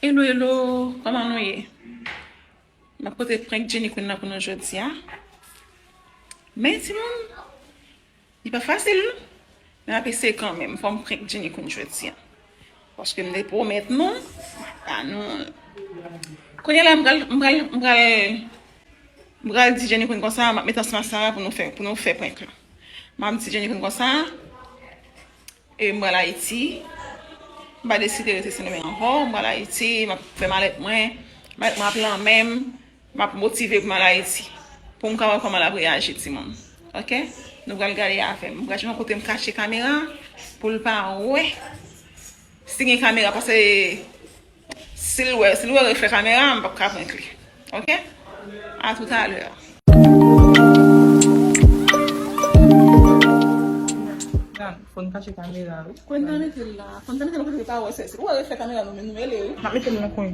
Hello, hello, comment nous y? Ma peut-être prank Jenny qu'on a pour nous aujourd'hui. Mais Simon, il pas facile. Mais après c'est quand même, faut me prank Jenny qu'on aujourd'hui. Parce que me promettre non, ah non. Quand il y a là, m'bral dit Jenny qu'on comme ça, mettre ensemble ça pour nous faire prank là. M'a dit Jenny qu'on comme ça. Et m'bral Haïti. M'a décidé de rester cinéma encore, m'bral Haïti, m'a fait mal moi, m'a plan même, m'a motivé pour m'aller Haïti. Pour me voir comment la réagir tout le monde. OK? Nous allons regarder affaire. Nous allons côté me cacher caméra pour le pas ouais. Si une caméra parce que si le fait caméra, on va pas prendre. OK? À tout à l'heure. Faut cacher caméra. Quand on est là, quand on est là, on pas ouais, c'est où elle fait caméra nous nous elle. Ma mettez dans coin.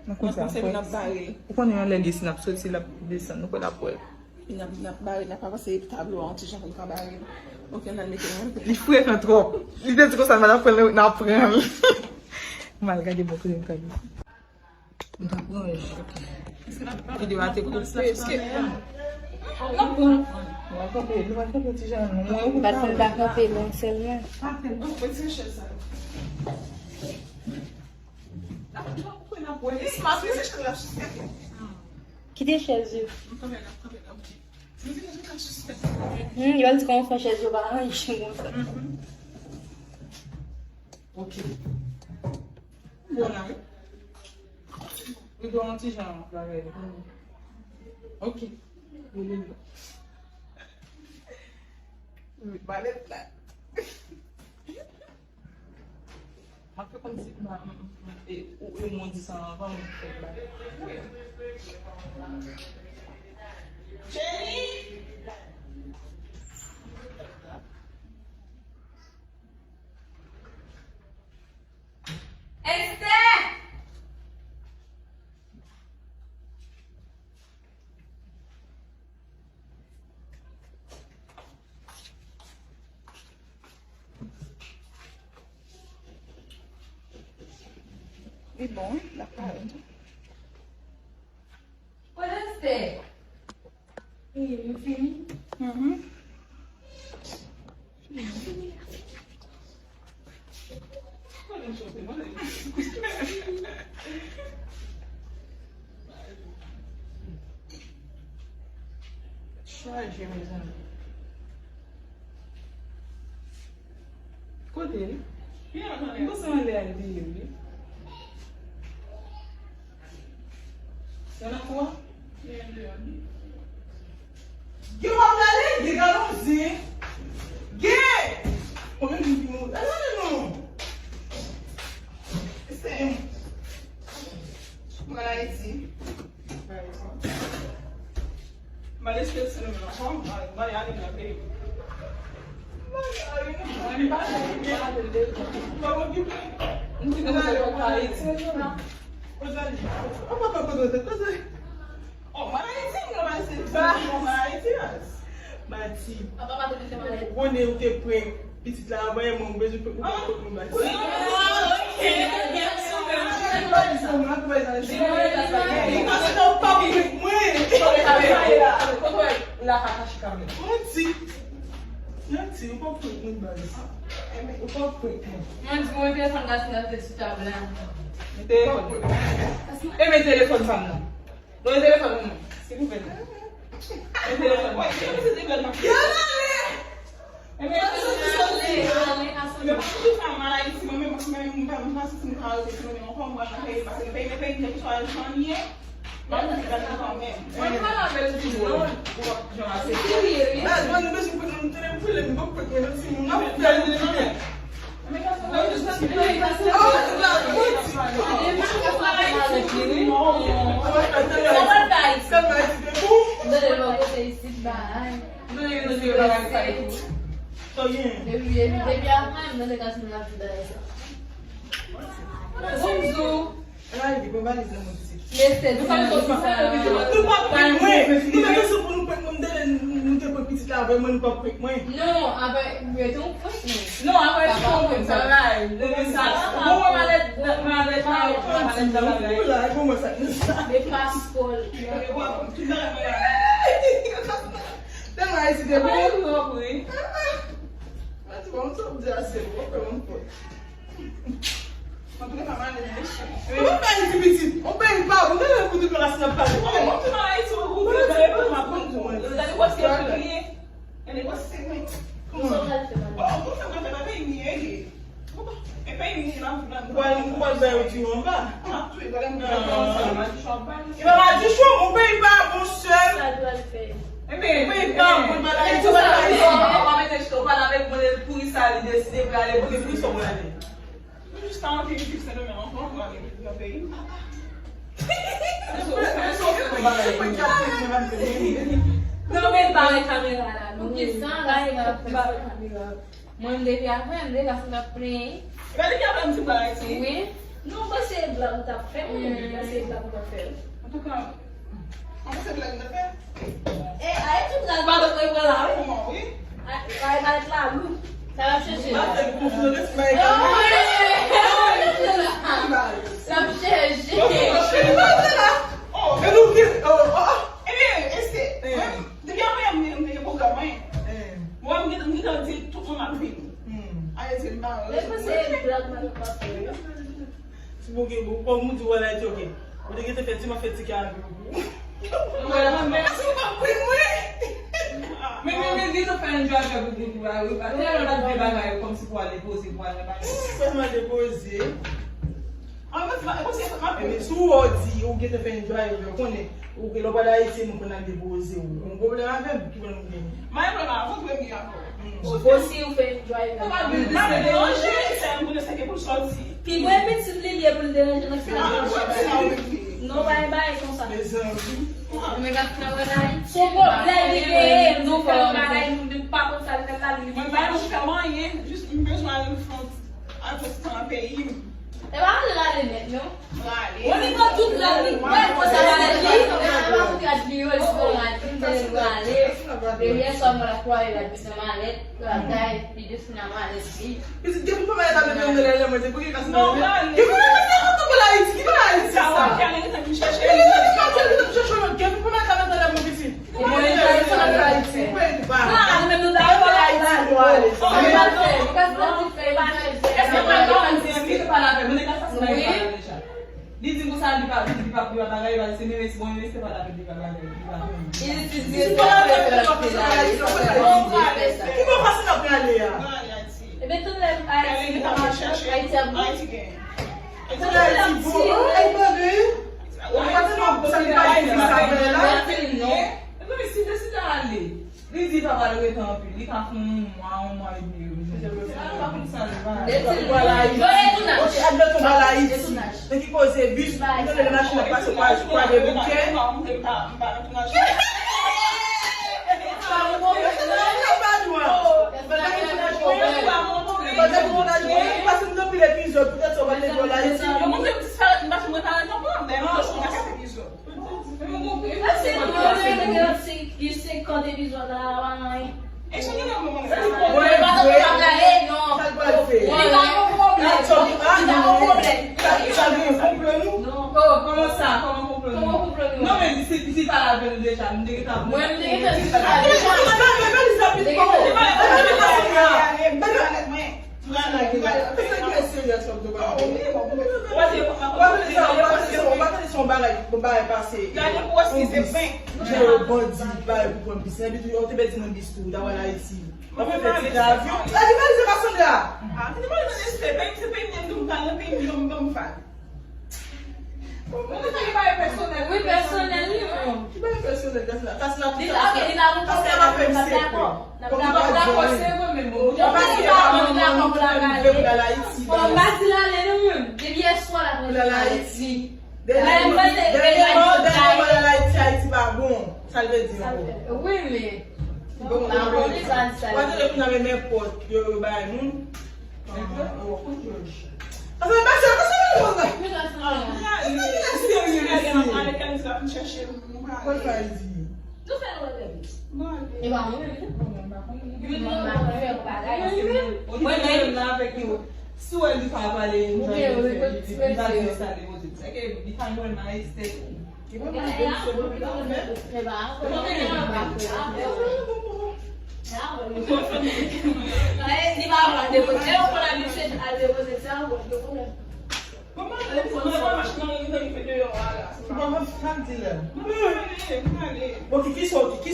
Dans coin ça. C'est une barre. Pourquoi on a les snap sorti la descendre nous la pour. Il n'a pas passé tableau anti genre une barre. OK, on a mis Il faut être trop. L'idée c'est que ça va la prendre na prendre. Mal regarder beaucoup de caméra. D'accord. Vidéo a été coupée. Non. Batman da capela, seulement. Qui tem chez eux? Il va dire qu'on fait chez eux, bah, il chie comme ça. Ok. Bon, là. Il doit un petit genre, là, ok. Ballet là. Un peu comme si le monde dit ça avant. Jenny! Esther! Et bon, la parole. Oi, Esther. Meu filho. Chargé, mes amis. Quoi d'elle? Você vai ler ali, viu? Você na rua? Que mamãe, diga não sim. Que? Como é que não? Não. Sim. Mas aí sim. Mas esse que você não me arruma, vai ali na frente. Nanti, o papo foi muito bom. O papo foi muito. Mas vou ver essa gatinha desse tablet. Meu telefone. É meu telefone, fama. Não é telefone, não. Se não vê. É telefone. Ué, que você tem que ver na frente? É meu telefone. Eu preciso falar aí, se não faço assim, se não me arruma, mas não tem, mas não tem, tem que falar de mania. Mas não fica com mesmo. Mas não é mesmo de novo. Mas não mesmo porque não tem filho, não porque não se não faz de nada. Este, tu faz coisa Tu papai mãe, tu não pensa por um pai dele não tem para pisar, vai mãe para pai mãe. Não, aber wir tun nicht. Não, agora é como, tá lá. Não pensa. Boa maleta, maleta, maleta. Des passeports. Não me dá a câmera lá. Porque sans la caméra. Moi, je devais apprendre la faire après. Vai ligar pra mim, vai, sim. Oui. Non, pas c'est blanc que tu as fait. C'est blanc que tu as fait. En tout cas, on va se blague de faire. Et arrête tout ça, pas de quoi là. Comment, oui? Arrête là, Lou. Ça va chercher. Ça va chercher. Oh, eh bien, esse, devia amanhã me programa, hein? Moi, je me dis tout le monde vie. Aí, c'est marrant. Depois c'est blanc que tu as fait. Se você for muito boa lá, eu quero. Eu tenho que ter feito uma festa que a Mais dis-nous faire un job avec vous. On a des bagages comme si pour aller poser pour aller Faz uma déposer. Ah, mas você é Mais se o Odi, o que te fez drive, eu connais. O que lo para aí, não pode déposer. Um problema avec que não tem. Mas é pra vou ver minha agora. Aussi, on fait drive. Mas é longe, c'est un bout de sac pour sortir. Puis, moi, petit livre pour le déranger, donc c'est la non, bye comme ça. Mais Mais quand tu as son problème, nous faisons pareil, nous ne pas comme ça, nous Mas vai não ficar amanhã, juste me besoin de front. Ah, você tá na PI. Et va aller là, non? Lá, On est pas toute la vie. Ouais, pour ça va aller. On va faire du vidéo, on va aller. Derrière ça, on va la croire, il va dire ça va aller. La taille, puis de finalement aller ici. Isso que por mais da bebê onde ela mas por que assim Não, que vai. por que não lá isso que vai isso Tá, tá que além tá me que por mais da ela muito assim Et moi, je vais faire la drive. ah mais nous avons pas la drive. Olha, On va faire. Parce que tu fais la drive. Est-ce que vai dar um Est-ce que pas la peine? On est déjà. Dis que ça ne va pas plus à la c'est même si bon, c'est pas la peine de Il est que vou passar na ali ah Et bien, tout le monde a été à bout. ai bagulho o que não sabe vai saber lá Non, mais si décide d'aller, lui dit pas va le temps puis il t'a fait un mois et demi. Pas comme ça, voilà hoje a gente vai lá isso tem que fazer bicho quando ele nasce na passa quase quase buquê Il sait quand des bisous dans la main. Esse aqui não é o meu momento. Ouais, pas de problème, non. ça va le faire Il a un problème. ça vient complètement Non. Oh, comment ça? Comment comprendre? Comment comprendre? Non, mais c'est pas la peine déjà. Je me dis que t'as Moi, je me dis que c'est oui, personnellement. Il a d'accord. On va dire là, les nous, derrière soi, la ici. Oui, mais. Si ou el di pa avale, Ok, we go to di va installe wote. Eke, di pa yon ma estek. Ki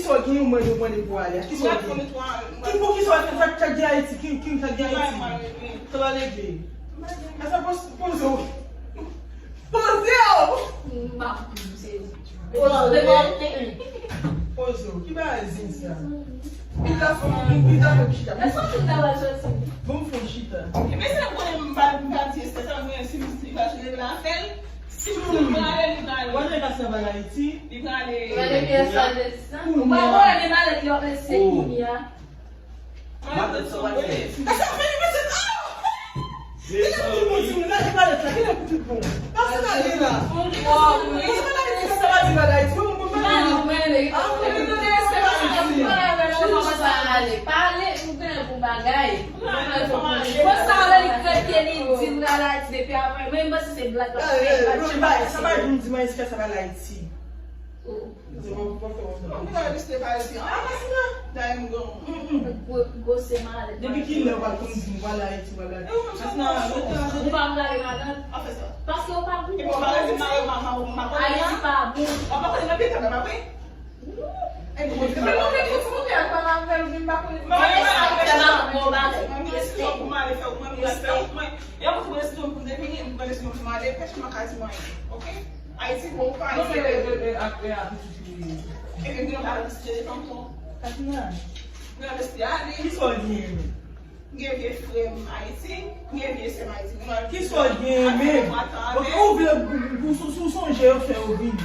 so ki yon mwen pou ale? Ki so ka di a iti? Ki ka di a iti? Sa va lege? Asa pose ou? Pose ou? Pose ou? Ki ba a zin sa? Pita fon chita. Bon fon chita. Mwen se mwen mbati este sa mwen si mwen va chile la fel. Si mwen mwen ale li gale. Wane ka sa va la iti? Li gale. Asa feni mwen se... Ki la kuti moun si mwen la di bale sa? Ki la kuti moun? Asa la di la? Asa la di sa va di bale iti? Mwen mwen sa ba yon di man iske sa va la iti? Depi ki le wak kon di wala iti wala iti? Ki so di eme? Ki so di eme? Ou vle ou sonje yo fe ou vini?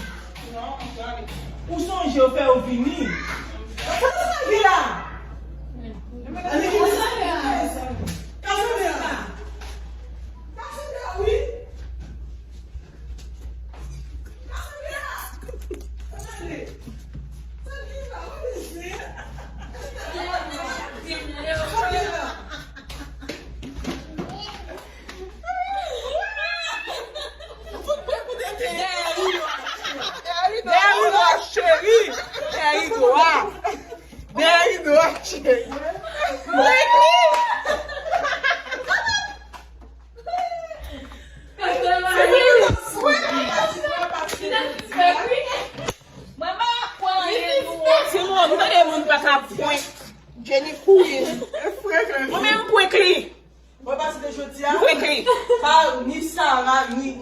Ou sonje yo fe ou vini? Asa sa vi la? Ase ki sa vi la? Asa vi la? Asa vi la oui? Asa vi la? Asa vi la? What is it? Jenny kouye. Mwen mwen pou ekli. Mwen basi de joti a? Pou ekli. Pa ni Sarah, ni...